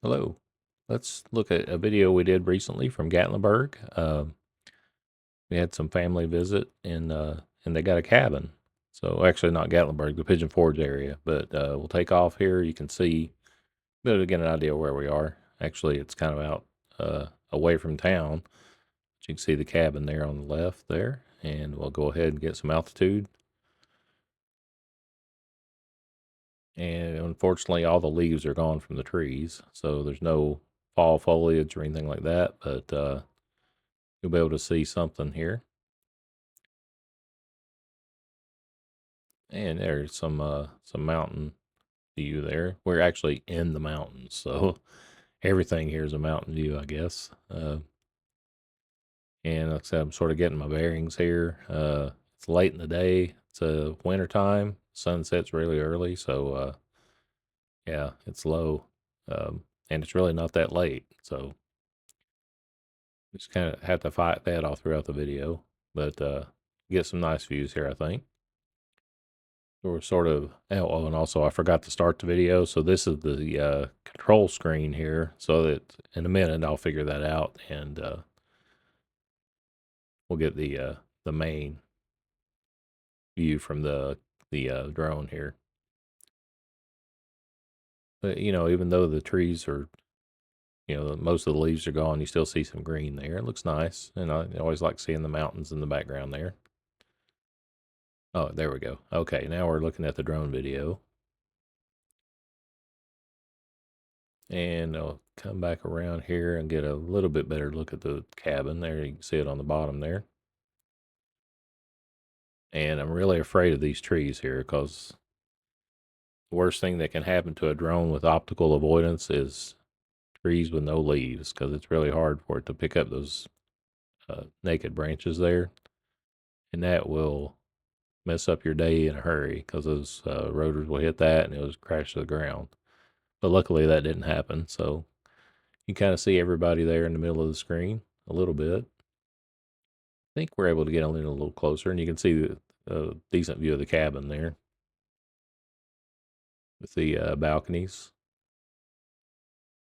Hello. Let's look at a video we did recently from Gatlinburg. We had some family visit and they got a cabin. So actually not Gatlinburg, the Pigeon Forge area, but we'll take off here. You can see, to get an idea where we are. Actually, it's kind of out away from town. But you can see the cabin there on the left there, and we'll go ahead and get some altitude. And unfortunately, all the leaves are gone from the trees, so there's no fall foliage or anything like that. But you'll be able to see something here. And there's some mountain view there. We're actually in the mountains, so everything here is a mountain view, I guess. And like I said, I'm sort of getting my bearings here. It's late in the day. It's winter time. Sun sets really early, so yeah, it's low, and it's really not that late. So just kind of have to fight that all throughout the video, but get some nice views here, I think. We're sort of, oh, and also I forgot to start the video. So this is the control screen here. So that in a minute I'll figure that out, and we'll get the main view from the drone here. But even though the trees are, most of the leaves are gone, you still see some green there. It looks nice, and I always like seeing the mountains in the background there. Oh, there we go. Okay, now we're looking at the drone video. And I'll come back around here and get a little bit better look at the cabin. There, you can see it on the bottom there. And I'm really afraid of these trees here because the worst thing that can happen to a drone with optical avoidance is trees with no leaves, because it's really hard for it to pick up those naked branches there. And that will mess up your day in a hurry, because those rotors will hit that and it will crash to the ground. But luckily that didn't happen. So you kind of see everybody there in the middle of the screen a little bit. I think we're able to get a little closer, and you can see a decent view of the cabin there with the balconies.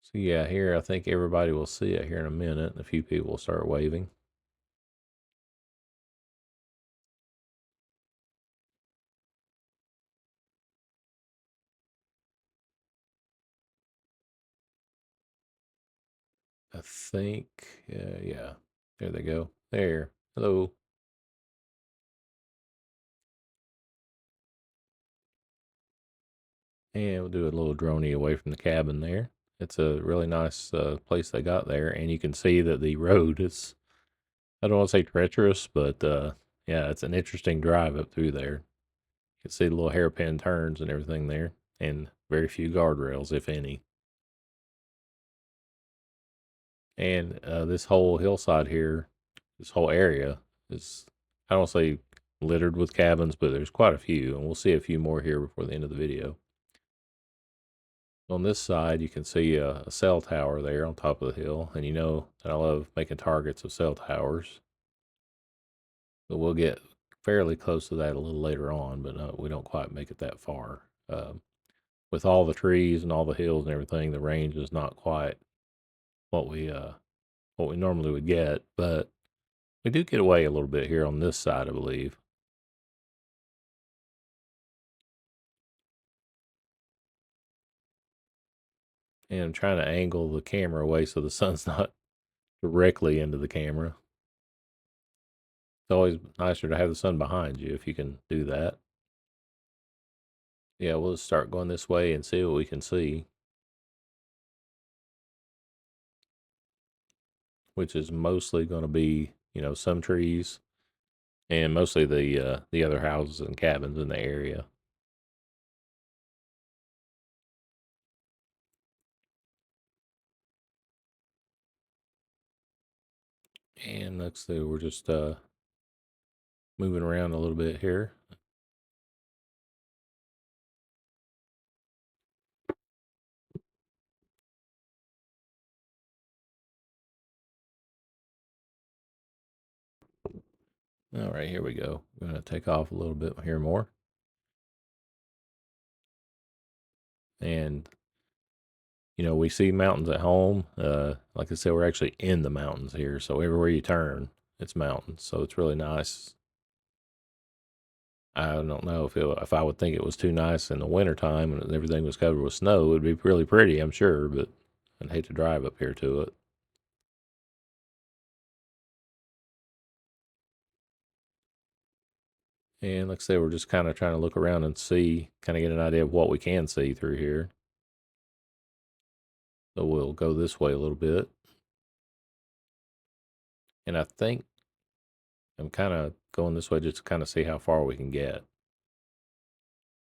So yeah, here I think everybody will see it here in a minute. A few people will start waving. I think, yeah, there they go. There, hello. And we'll do a little droney away from the cabin there. It's a really nice place they got there, and you can see that the road is, I don't want to say treacherous, but yeah, it's an interesting drive up through there. You can see the little hairpin turns and everything there, and very few guardrails, if any. And this whole hillside here, this whole area is, I don't say littered with cabins, but there's quite a few, and we'll see a few more here before the end of the video. On this side, you can see a cell tower there on top of the hill, and you know that I love making targets of cell towers. But we'll get fairly close to that a little later on, but we don't quite make it that far. With all the trees and all the hills and everything, the range is not quite what we normally would get, but we do get away a little bit here on this side, I believe. And I'm trying to angle the camera away so the sun's not directly into the camera. It's always nicer to have the sun behind you if you can do that. Yeah, we'll just start going this way and see what we can see, which is mostly going to be, some trees and mostly the other houses and cabins in the area. And let's see, we're just moving around a little bit here. All right, here we go. I'm going to take off a little bit here more. And, We see mountains at home. Like I said, we're actually in the mountains here, so everywhere you turn, it's mountains. So it's really nice. I don't know if I would think it was too nice in the wintertime and everything was covered with snow, it'd be really pretty, I'm sure, but I'd hate to drive up here to it. And like I said, we're just kind of trying to look around and see, kind of get an idea of what we can see through here. So we'll go this way a little bit. And I think I'm kind of going this way just to kind of see how far we can get.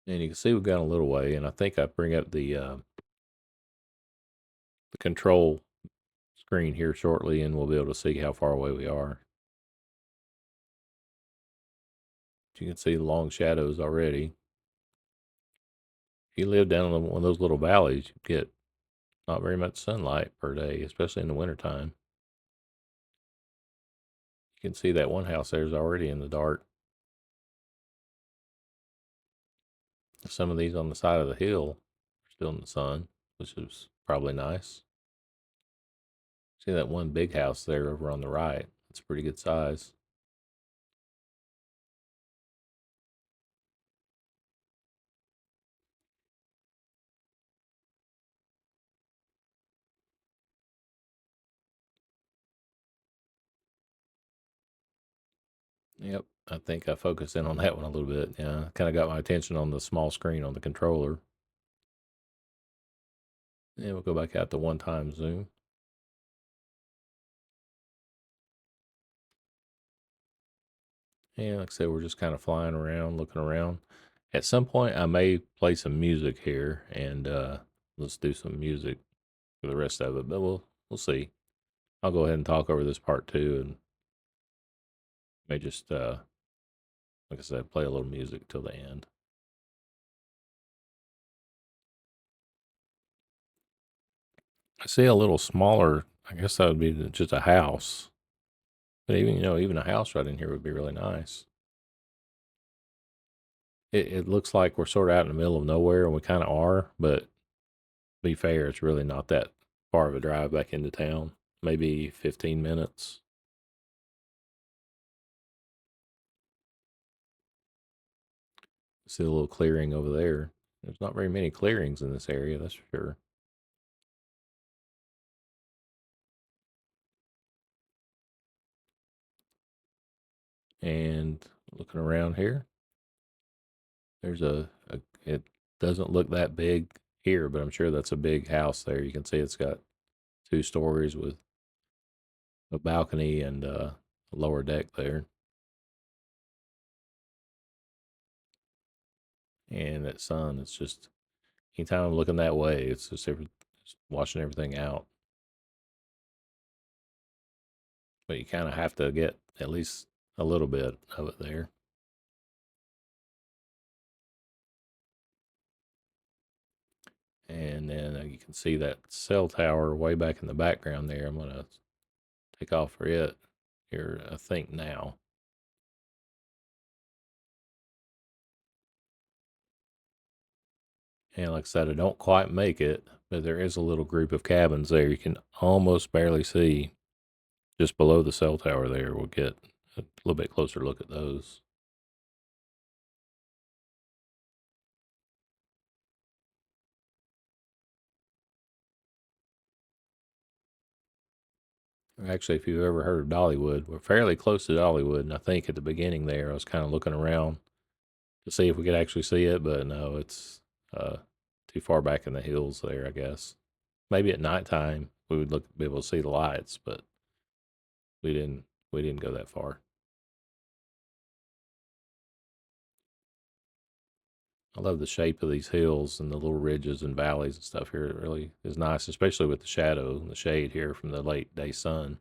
And you can see we've gone a little way, and I think I bring up the control screen here shortly, and we'll be able to see how far away we are. You can see the long shadows already. If you live down in one of those little valleys, you get not very much sunlight per day, especially in the wintertime. You can see that one house there is already in the dark. Some of these on the side of the hill are still in the sun, which is probably nice. See that one big house there over on the right? It's a pretty good size. Yep, I think I focused in on that one a little bit. Yeah, kind of got my attention on the small screen on the controller. And we'll go back out to one time zoom. And like I said, we're just kind of flying around, looking around. At some point, I may play some music here, and let's do some music for the rest of it. But we'll see. I'll go ahead and talk over this part too, and may just like I said, play a little music till the end. I see a little smaller. I guess that would be just a house. But even a house right in here would be really nice. It looks like we're sort of out in the middle of nowhere, and we kind of are. But to be fair, it's really not that far of a drive back into town. Maybe 15 minutes. See a little clearing over there. There's not very many clearings in this area, that's for sure. And looking around here, there's it doesn't look that big here, but I'm sure that's a big house there. You can see it's got 2 stories with a balcony and a lower deck there. And that sun, it's just anytime I'm looking that way, it's just watching everything out. But you kind of have to get at least a little bit of it there. And then you can see that cell tower way back in the background there. I'm going to take off for it here, I think now. And like I said, I don't quite make it, but there is a little group of cabins there. You can almost barely see just below the cell tower there. We'll get a little bit closer look at those. Actually, if you've ever heard of Dollywood, we're fairly close to Dollywood. And I think at the beginning there, I was kind of looking around to see if we could actually see it, but no, it's uh, too far back in the hills there, I guess. Maybe at nighttime we would be able to see the lights, but we didn't we didn't go that far. I love the shape of these hills and the little ridges and valleys and stuff here. It really is nice, especially with the shadow and the shade here from the late day sun.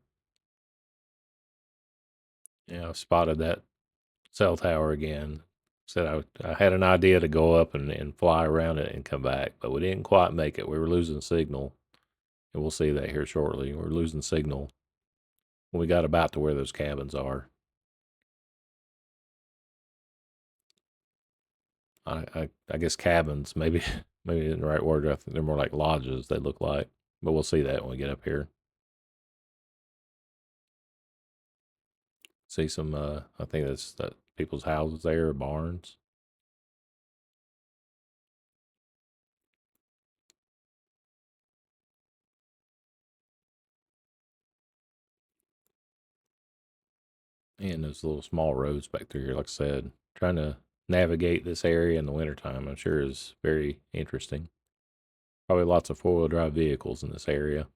Yeah, I've spotted that cell tower again. Said I had an idea to go up and fly around it and come back, but we didn't quite make it. We were losing signal, and we'll see that here shortly. We're losing signal when we got about to where those cabins are. I guess cabins, maybe Maybe isn't the right word. I think they're more like lodges, they look like. But we'll see that when we get up here. See some, I think that's that people's houses there, barns. And those little small roads back through here, like I said. Trying to navigate this area in the wintertime, I'm sure is very interesting. Probably lots of four-wheel drive vehicles in this area.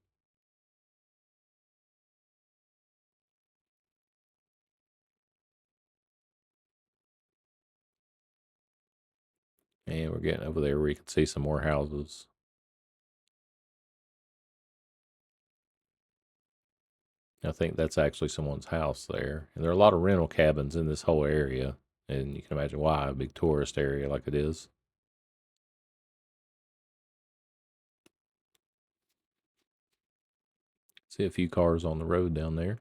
And we're getting over there where you can see some more houses. I think that's actually someone's house there. And there are a lot of rental cabins in this whole area. And you can imagine why, a big tourist area like it is. See a few cars on the road down there.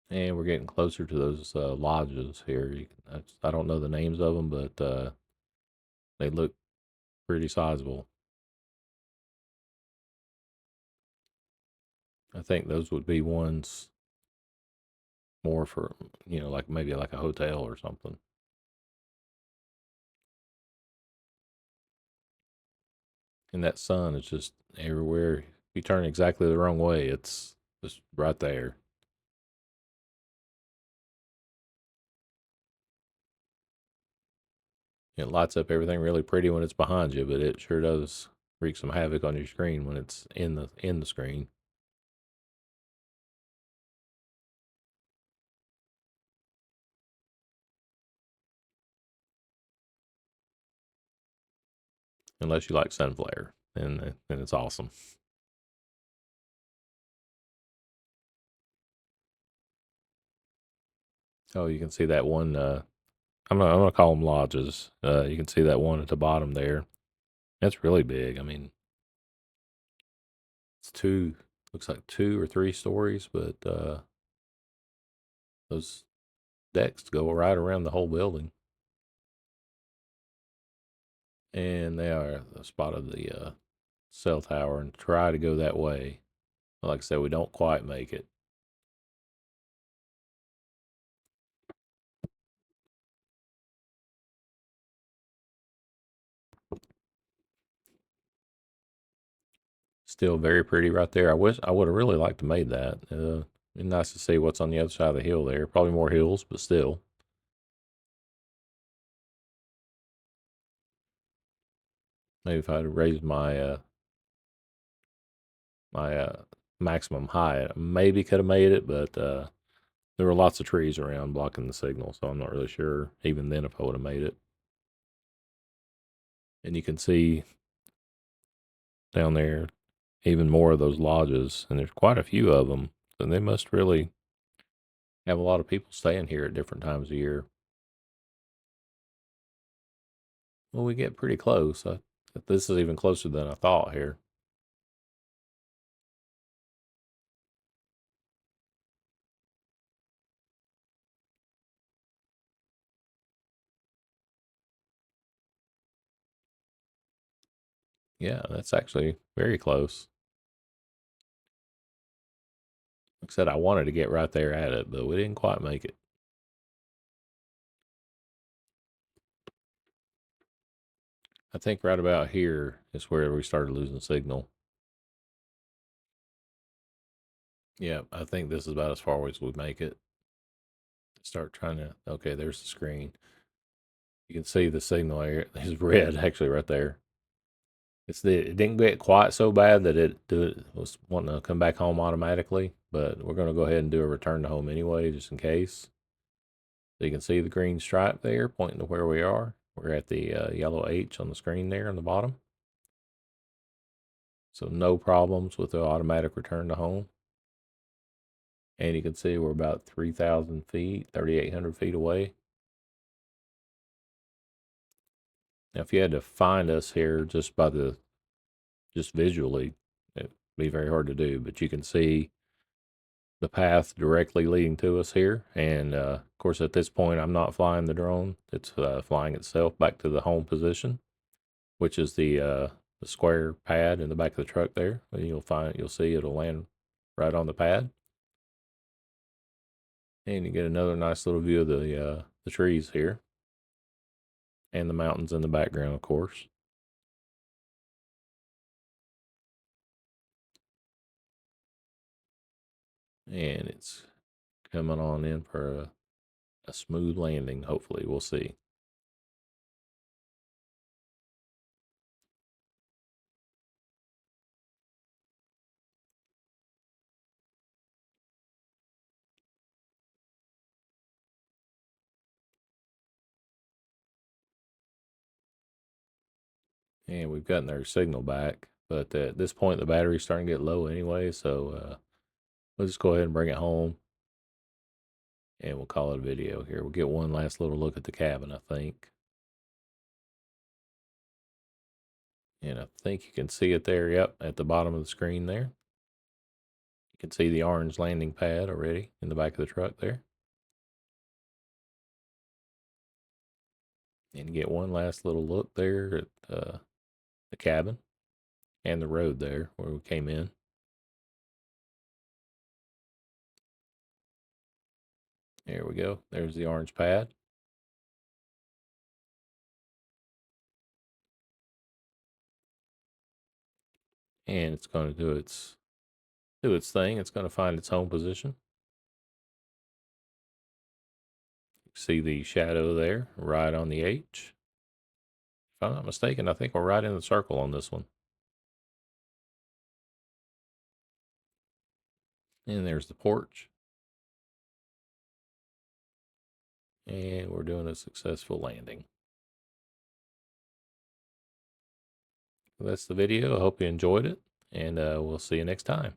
And we're getting closer to those lodges here. I don't know the names of them, but they look pretty sizable. I think those would be ones more for, like maybe like a hotel or something. And that sun is just everywhere. If you turn exactly the wrong way, it's just right there. It lights up everything really pretty when it's behind you, but it sure does wreak some havoc on your screen when it's in the screen. Unless you like sunflare, then it's awesome. Oh, you can see that one. I'm gonna call them lodges. You can see that one at the bottom there. That's really big. I mean, it's two. Looks like 2 or 3 stories, but those decks go right around the whole building. And they are the spot of the cell tower, and try to go that way. Like I said, we don't quite make it. Still very pretty right there. I wish I would have really liked to made that. Be nice to see what's on the other side of the hill there. Probably more hills, but still. Maybe if I'd raised my maximum height, maybe could have made it, but there were lots of trees around blocking the signal, so I'm not really sure even then if I would have made it. And you can see down there even more of those lodges, and there's quite a few of them. So they must really have a lot of people staying here at different times of year. Well, we get pretty close. This is even closer than I thought here. Yeah, that's actually very close. Like I said, I wanted to get right there at it, but we didn't quite make it. I think right about here is where we started losing signal. Yeah, I think this is about as far as we make it. Start trying to. Okay, there's the screen. You can see the signal area is red actually right there. It didn't get quite so bad that it was wanting to come back home automatically, but we're going to go ahead and do a return to home anyway, just in case. So you can see the green stripe there pointing to where we are. We're at the yellow H on the screen there on the bottom. So no problems with the automatic return to home. And you can see we're about 3,000 feet, 3,800 feet away. Now, if you had to find us here just visually, it'd be very hard to do, but you can see the path directly leading to us here. And of course, at this point, I'm not flying the drone. It's flying itself back to the home position, which is the square pad in the back of the truck there. And you'll see it'll land right on the pad, and you get another nice little view of the trees here and the mountains in the background, of course. And it's coming on in for a smooth landing. Hopefully, we'll see. And we've gotten our signal back, but at this point, the battery's starting to get low anyway. So we'll just go ahead and bring it home, and we'll call it a video here. We'll get one last little look at the cabin, I think. And I think you can see it there. Yep, at the bottom of the screen there. You can see the orange landing pad already in the back of the truck there. And you get one last little look there at the cabin and the road there where we came in. There we go. There's the orange pad. And it's going to do its thing. It's going to find its home position. See the shadow there, right on the H. If I'm not mistaken, I think we're right in the circle on this one. And there's the porch. And we're doing a successful landing. Well, that's the video. I hope you enjoyed it, and we'll see you next time.